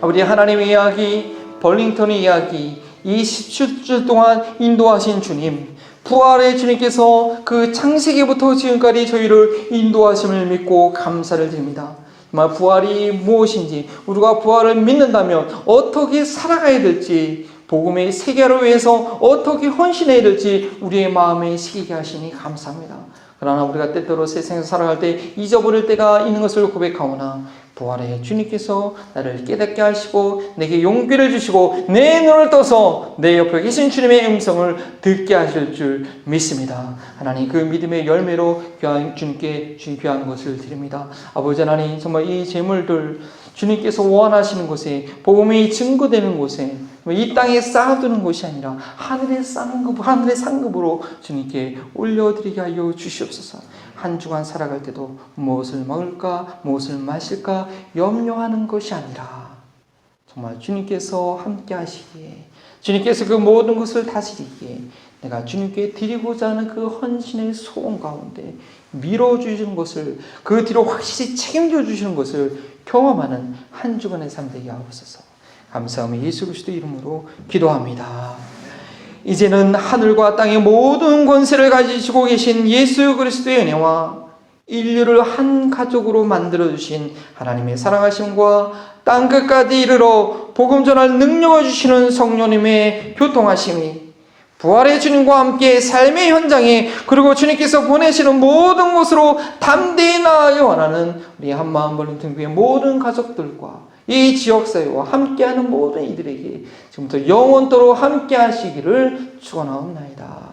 아버지, 하나님의 이야기, 벌링턴의 이야기, 이 17주 동안 인도하신 주님, 부활의 주님께서 그 창세기부터 지금까지 저희를 인도하심을 믿고 감사를 드립니다. 정말 부활이 무엇인지, 우리가 부활을 믿는다면 어떻게 살아가야 될지, 복음의 세계를 위해서 어떻게 헌신해야 될지 우리의 마음에 새기게 하시니 감사합니다. 그러나 우리가 때때로 세상에서 살아갈 때 잊어버릴 때가 있는 것을 고백하오나, 부활의 주님께서 나를 깨닫게 하시고 내게 용기를 주시고 내 눈을 떠서 내 옆에 계신 주님의 음성을 듣게 하실 줄 믿습니다. 하나님, 그 믿음의 열매로 주님께 귀한 것을 드립니다. 아버지 하나님, 정말 이 재물들 주님께서 원하시는 곳에, 복음이 증거되는 곳에, 이 땅에 쌓아두는 것이 아니라 하늘의 상급으로 주님께 올려드리게 하여 주시옵소서. 한 주간 살아갈 때도 무엇을 먹을까, 무엇을 마실까 염려하는 것이 아니라 정말 주님께서 함께 하시기에, 주님께서 그 모든 것을 다스리기에 내가 주님께 드리고자 하는 그 헌신의 소원 가운데 밀어주시는 것을, 그 뒤로 확실히 책임져 주시는 것을 경험하는 한 주간의 삶 되게 하옵소서. 감사하며 예수 그리스도 이름으로 기도합니다. 이제는 하늘과 땅의 모든 권세를 가지시고 계신 예수 그리스도의 은혜와 인류를 한 가족으로 만들어주신 하나님의 사랑하심과 땅끝까지 이르러 복음 전할 능력을 주시는 성령님의 교통하심이 부활의 주님과 함께 삶의 현장에, 그리고 주님께서 보내시는 모든 곳으로 담대히 나아가기 원하는 우리 한마음 벌림턴 교회 모든 가족들과 이 지역사회와 함께하는 모든 이들에게 지금부터 영원토록 함께 하시기를 축원하옵나이다.